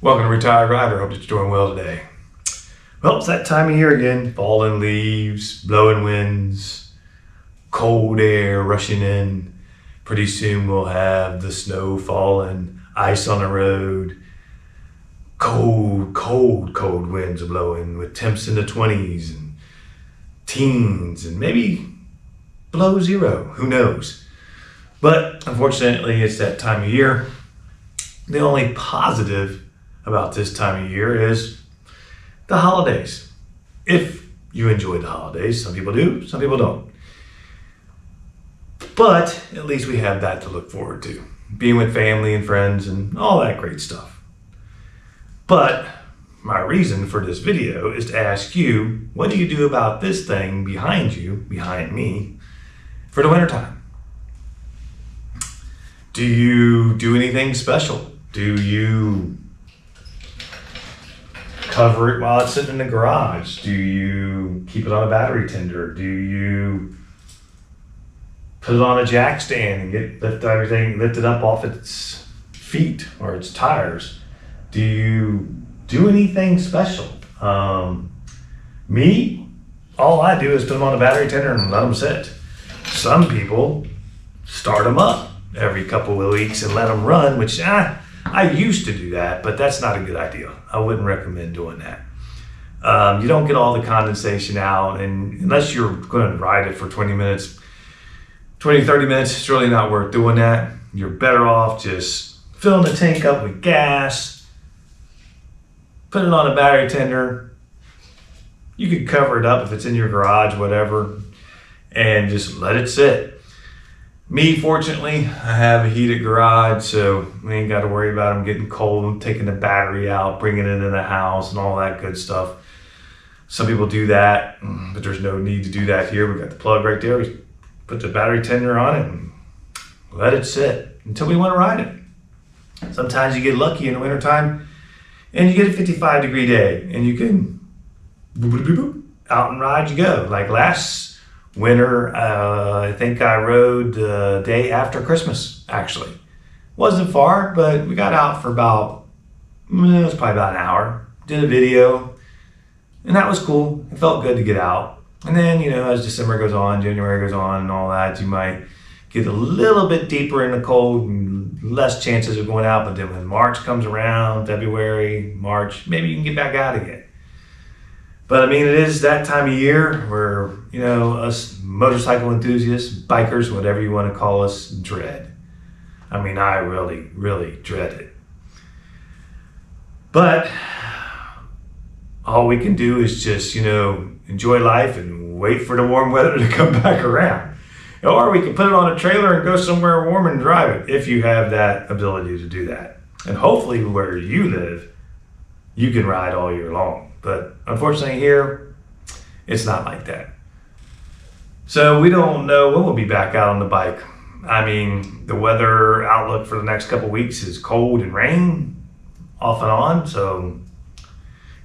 Welcome to Retired Rider. Hope that you're doing well today. Well, it's that time of year again. Falling leaves, blowing winds, cold air rushing in. Pretty soon we'll have the snow falling, ice on the road. Cold winds are blowing with temps in the 20s and teens and maybe below zero. Who knows? But unfortunately, it's that time of year. The only positive about this time of year is the holidays. If you enjoy the holidays, some people do, some people don't. But at least we have that to look forward to. Being with family and friends and all that great stuff. But my reason for this video is to ask you, what do you do about this thing behind you, behind me, for the wintertime? Do you do anything special? Do you cover it while it's sitting in the garage? Do you keep it on a battery tender? Do you put it on a jack stand and lift everything lifted up off its feet or its tires? Do you do anything special? Me, all I do is put them on a battery tender and let them sit. Some people start them up every couple of weeks and let them run, which I used to do that, but that's not a good idea. I wouldn't recommend doing that. You don't get all the condensation out, and unless you're going to ride it for 20 minutes, 20, 30 minutes, it's really not worth doing that. You're better off just filling the tank up with gas, put it on a battery tender. You could cover it up if it's in your garage, whatever, and just let it sit. Me, fortunately, I have a heated garage, so we ain't got to worry about them getting cold. I'm taking the battery out, bringing it into the house, and all that good stuff. Some people do that, but there's no need to do that here. We got the plug right there. We put the battery tender on it and let it sit until we want to ride it. Sometimes you get lucky in the wintertime, and you get a 55-degree day, and you can out and ride you go. Like last winter, I think I rode the day after Christmas, actually. Wasn't far, but we got out for about, it was probably about an hour. Did a video, and that was cool. It felt good to get out. And then, as December goes on, January goes on and all that, you might get a little bit deeper in the cold and less chances of going out. But then when March comes around, February, March, maybe you can get back out again. But it is that time of year where, us motorcycle enthusiasts, bikers, whatever you want to call us, dread. I really, really dread it. But all we can do is just, enjoy life and wait for the warm weather to come back around. Or we can put it on a trailer and go somewhere warm and drive it if you have that ability to do that. And hopefully where you live, you can ride all year long. But unfortunately here, it's not like that. So we don't know when we'll be back out on the bike. The weather outlook for the next couple weeks is cold and rain off and on. So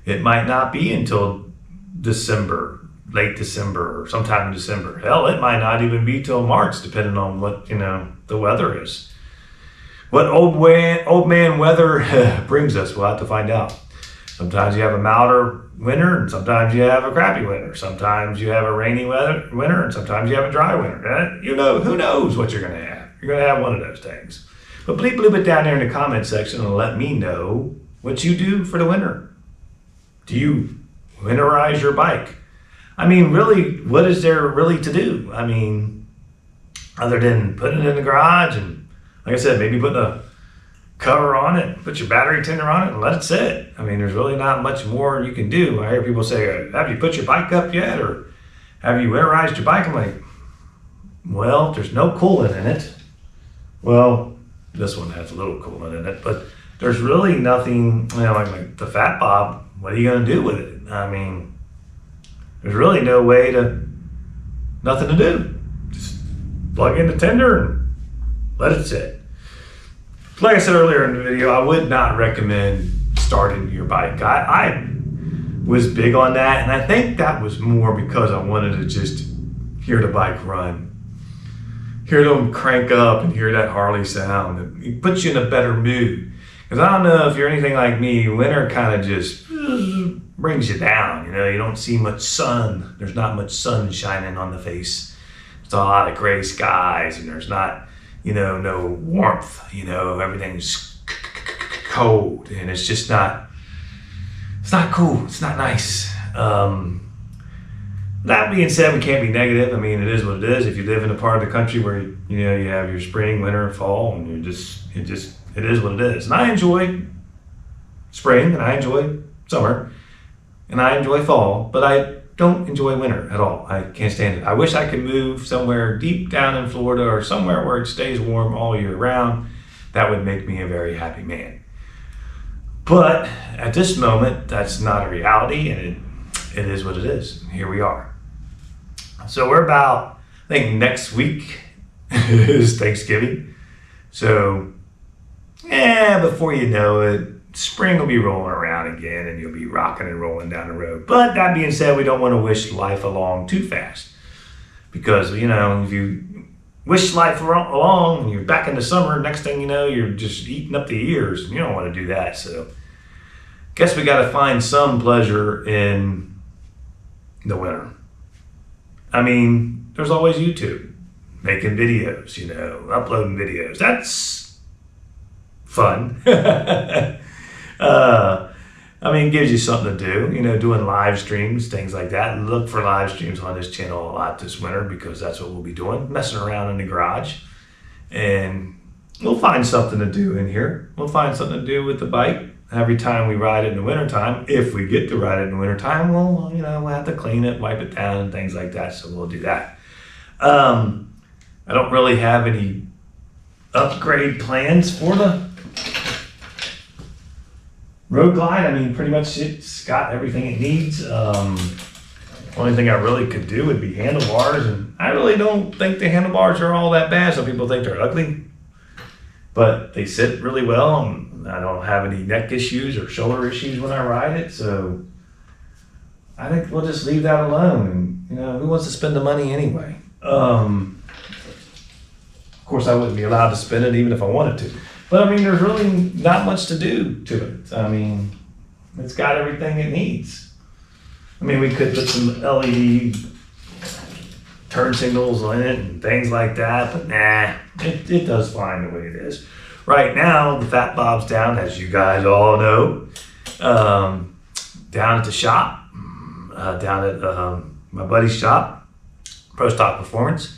it might not be until December, late December, or sometime in December. Hell, it might not even be till March, depending on what, the weather is. What old man weather brings us, we'll have to find out. Sometimes you have a milder winter, and sometimes you have a crappy winter. Sometimes you have a rainy winter, and sometimes you have a dry winter. Who knows what you're going to have? You're going to have one of those things. But bleep it down there in the comment section and let me know what you do for the winter. Do you winterize your bike? Really, what is there really to do? Other than putting it in the garage and, like I said, maybe putting a cover on it, put your battery tender on it and let it sit. There's really not much more you can do. I hear people say, have you put your bike up yet? Or have you winterized your bike? I'm like, well, there's no coolant in it. Well, this one has a little coolant in it, but there's really nothing, like the Fat Bob, what are you going to do with it? There's really nothing to do. Just plug in the tender and let it sit. Like I said earlier in the video, I would not recommend starting your bike. I was big on that, and I think that was more because I wanted to just hear the bike run. Hear them crank up and hear that Harley sound. It puts you in a better mood. Because I don't know if you're anything like me, winter kind of just brings you down. You don't see much sun. There's not much sun shining on the face. It's a lot of gray skies, and there's not, no warmth. Everything's cold, and it's just not. It's not cool. It's not nice. That being said, we can't be negative. I mean, it is what it is. If you live in a part of the country where you have your spring, winter, fall, and it is what it is. And I enjoy spring, and I enjoy summer, and I enjoy fall, but I don't enjoy winter at all. I can't stand it. I wish I could move somewhere deep down in Florida or somewhere where it stays warm all year round. That would make me a very happy man. But at this moment, that's not a reality, and it is what it is. Here we are. So we're about, I think next week is Thanksgiving. So, before you know it, spring will be rolling around again, and you'll be rocking and rolling down the road. But that being said, we don't want to wish life along too fast. Because, if you wish life along and you're back in the summer, next thing you know, you're just eating up the years. And you don't want to do that. So, guess we got to find some pleasure in the winter. I mean, there's always YouTube, making videos, uploading videos. That's fun. It gives you something to do, doing live streams, things like that. Look for live streams on this channel a lot this winter because that's what we'll be doing, messing around in the garage. And we'll find something to do in here. We'll find something to do with the bike. Every time we ride it in the wintertime, if we get to ride it in the wintertime, we'll have to clean it, wipe it down, and things like that. So we'll do that. I don't really have any upgrade plans for the Road Glide. I mean, pretty much it's got everything it needs. Only thing I really could do would be handlebars, and I really don't think the handlebars are all that bad. Some people think they're ugly, but they sit really well, and I don't have any neck issues or shoulder issues when I ride it, so I think we'll just leave that alone. And who wants to spend the money anyway? Of course, I wouldn't be allowed to spend it even if I wanted to. But there's really not much to do to it. It's got everything it needs. We could put some LED turn signals in it and things like that, but nah, it does fine the way it is. Right now, the Fat Bob's down, as you guys all know, down at the shop, down at my buddy's shop, Pro Stock Performance,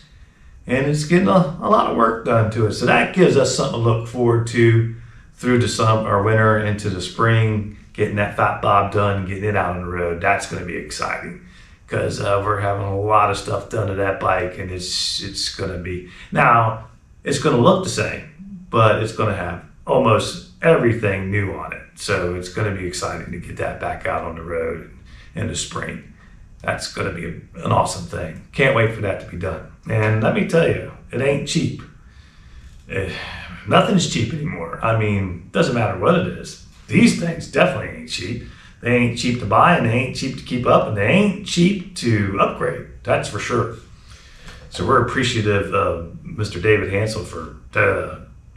and it's getting a lot of work done to it. So that gives us something to look forward to through the summer or winter into the spring, getting that Fat Bob done, getting it out on the road. That's going to be exciting because we're having a lot of stuff done to that bike, and it's going to be, now it's going to look the same, but it's going to have almost everything new on it. So it's going to be exciting to get that back out on the road in the spring. That's going to be an awesome thing. Can't wait for that to be done. And let me tell you, it ain't cheap. Nothing's cheap anymore. Doesn't matter what it is. These things definitely ain't cheap. They ain't cheap to buy, and they ain't cheap to keep up, and they ain't cheap to upgrade. That's for sure. So we're appreciative of Mr. David Hansel for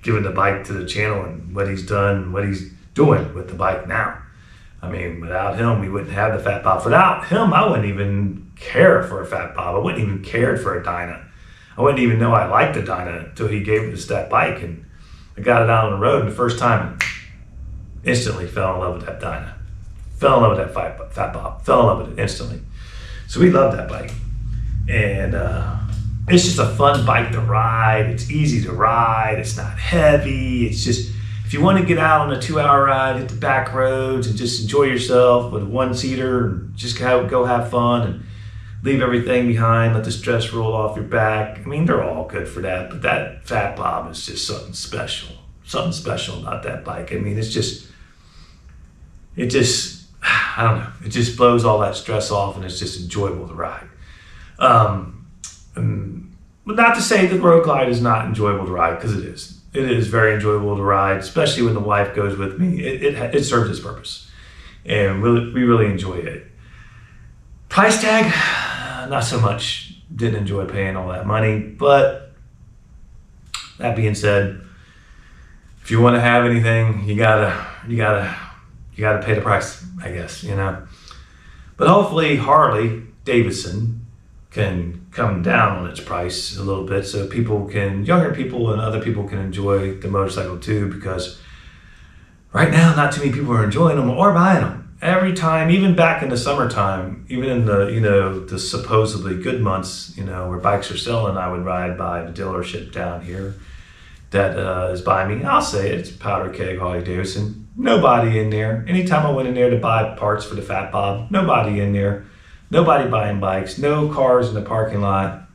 giving the bike to the channel and what he's done, what he's doing with the bike now. Without him, we wouldn't have the Fat Bob. Without him, I wouldn't even care for a Fat Bob. I wouldn't even care for a Dyna. I wouldn't even know I liked the Dyna until he gave us that bike, and I got it out on the road, and the first time, instantly fell in love with that Dyna. Fell in love with that Fat Bob. Fell in love with it instantly. So we love that bike. And it's just a fun bike to ride. It's easy to ride. It's not heavy. It's just, if you want to get out on a 2-hour ride, hit the back roads and just enjoy yourself with a one-seater and just go have fun and leave everything behind, let the stress roll off your back. They're all good for that, but that Fat Bob is just something special. Something special about that bike. I don't know. It just blows all that stress off, and it's just enjoyable to ride. But not to say that Road Glide is not enjoyable to ride, because it is. It is very enjoyable to ride, especially when the wife goes with me. It serves its purpose, and we really enjoy it. Price tag, not so much. Didn't enjoy paying all that money, but that being said, if you want to have anything, you gotta pay the price, I guess, But hopefully Harley Davidson can come down on its price a little bit so younger people and other people can enjoy the motorcycle too, because right now not too many people are enjoying them or buying them. Every time, even back in the summertime, even in the supposedly good months, where bikes are selling, I would ride by the dealership down here that is by me. I'll say it's Powder Keg Harley Davidson. Nobody in there. Anytime I went in there to buy parts for the Fat Bob, nobody in there. Nobody buying bikes. No cars in the parking lot.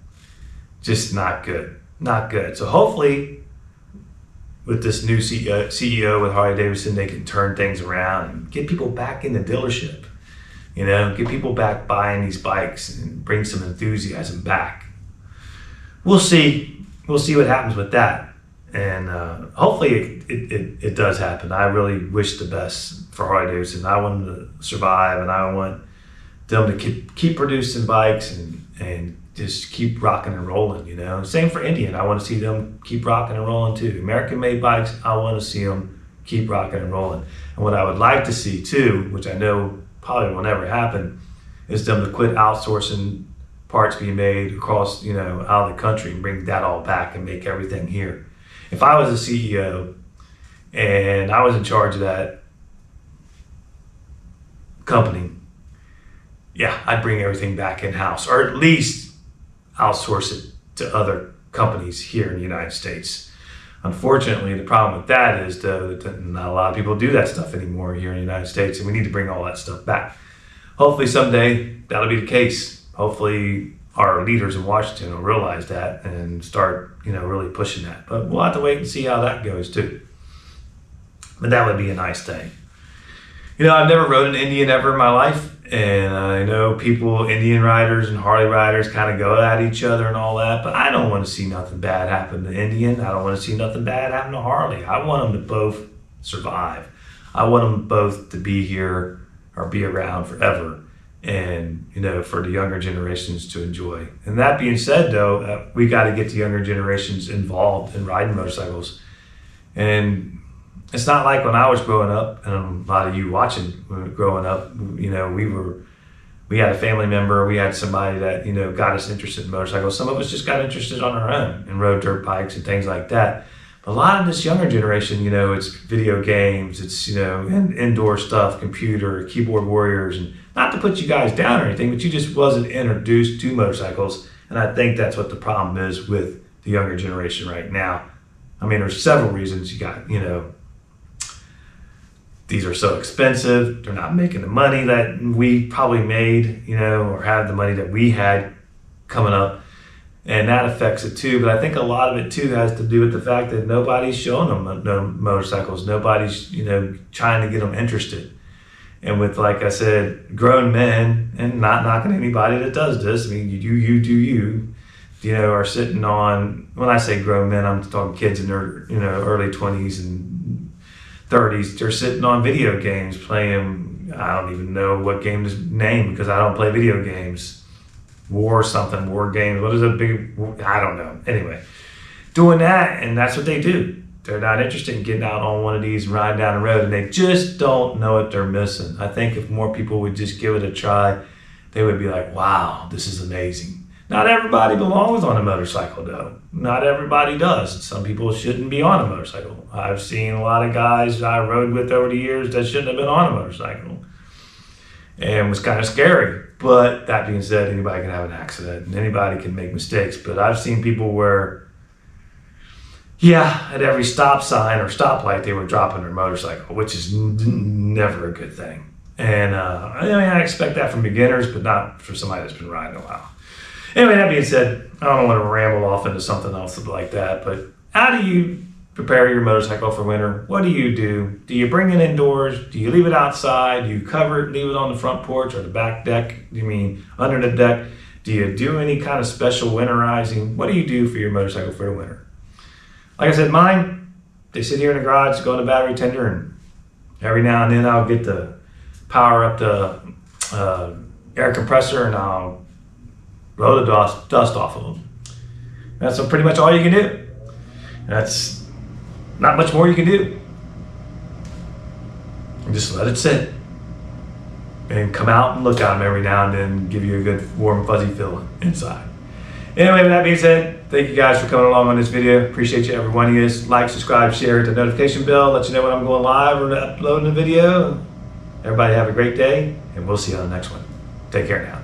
Just not good. Not good. So hopefully, with this new CEO with Harley Davidson, they can turn things around and get people back in the dealership. Get people back buying these bikes and bring some enthusiasm back. We'll see. We'll see what happens with that. And hopefully it does happen. I really wish the best for Harley Davidson. I want them to survive, and I want them to keep producing bikes and just keep rocking and rolling, Same for Indian. I want to see them keep rocking and rolling too. American-made bikes, I want to see them keep rocking and rolling. And what I would like to see too, which I know probably will never happen, is them to quit outsourcing parts being made across, out of the country and bring that all back and make everything here. If I was a CEO and I was in charge of that company, yeah, I'd bring everything back in-house, or at least outsource it to other companies here in the United States. Unfortunately, the problem with that is, though, that not a lot of people do that stuff anymore here in the United States, and we need to bring all that stuff back. Hopefully someday that'll be the case. Hopefully our leaders in Washington will realize that and start, really pushing that. But we'll have to wait and see how that goes too. But that would be a nice thing. I've never rode an Indian ever in my life. And I know Indian riders and Harley riders kind of go at each other and all that, but I don't want to see nothing bad happen to Indian. I don't want to see nothing bad happen to Harley. I want them to both survive. I want them both to be here or be around forever, and for the younger generations to enjoy. And that being said, though, we got to get the younger generations involved in riding motorcycles. And it's not like when I was growing up, and a lot of you watching growing up, we had a family member, we had somebody that, got us interested in motorcycles. Some of us just got interested on our own and rode dirt bikes and things like that. But a lot of this younger generation, it's video games, it's, indoor stuff, computer, keyboard warriors, and not to put you guys down or anything, but you just wasn't introduced to motorcycles. And I think that's what the problem is with the younger generation right now. I mean, there's several reasons. You got, these are so expensive. They're not making the money that we probably made, or have the money that we had coming up. And that affects it too. But I think a lot of it too has to do with the fact that nobody's showing them no motorcycles. Nobody's, trying to get them interested. And with, like I said, grown men, and not knocking anybody that does this. I mean, you do you, are sitting on, when I say grown men, I'm talking kids in their, early 20s and 30s. They're sitting on video games playing, I don't even know what game to name because I don't play video games. War games. What is a big, I don't know. Anyway, doing that, and that's what they do. They're not interested in getting out on one of these and riding down the road, and they just don't know what they're missing. I think if more people would just give it a try, they would be like, wow, this is amazing. Not everybody belongs on a motorcycle, though. Not everybody does. Some people shouldn't be on a motorcycle. I've seen a lot of guys I rode with over the years that shouldn't have been on a motorcycle. And it was kind of scary. But that being said, anybody can have an accident and anybody can make mistakes. But I've seen people where, at every stop sign or stoplight, they were dropping their motorcycle, which is never a good thing. And I expect that from beginners, but not for somebody that's been riding a while. Anyway, that being said, I don't want to ramble off into something else like that. But how do you prepare your motorcycle for winter? What do you do? Do you bring it indoors? Do you leave it outside? Do you cover it, leave it on the front porch or the back deck? You mean under the deck? Do you do any kind of special winterizing? What do you do for your motorcycle for the winter? Like I said, mine, they sit here in the garage, go in the battery tender, and every now and then I'll get the power up the air compressor and I'll blow the dust off of them. That's pretty much all you can do. That's Not much more you can do. And just let it sit. And come out and look at them every now and then, give you a good warm fuzzy feeling inside. Anyway, with that being said, thank you guys for coming along on this video. Appreciate you, every one of you. Like, subscribe, share, hit the notification bell, let you know when I'm going live or uploading a video. Everybody have a great day, and we'll see you on the next one. Take care now.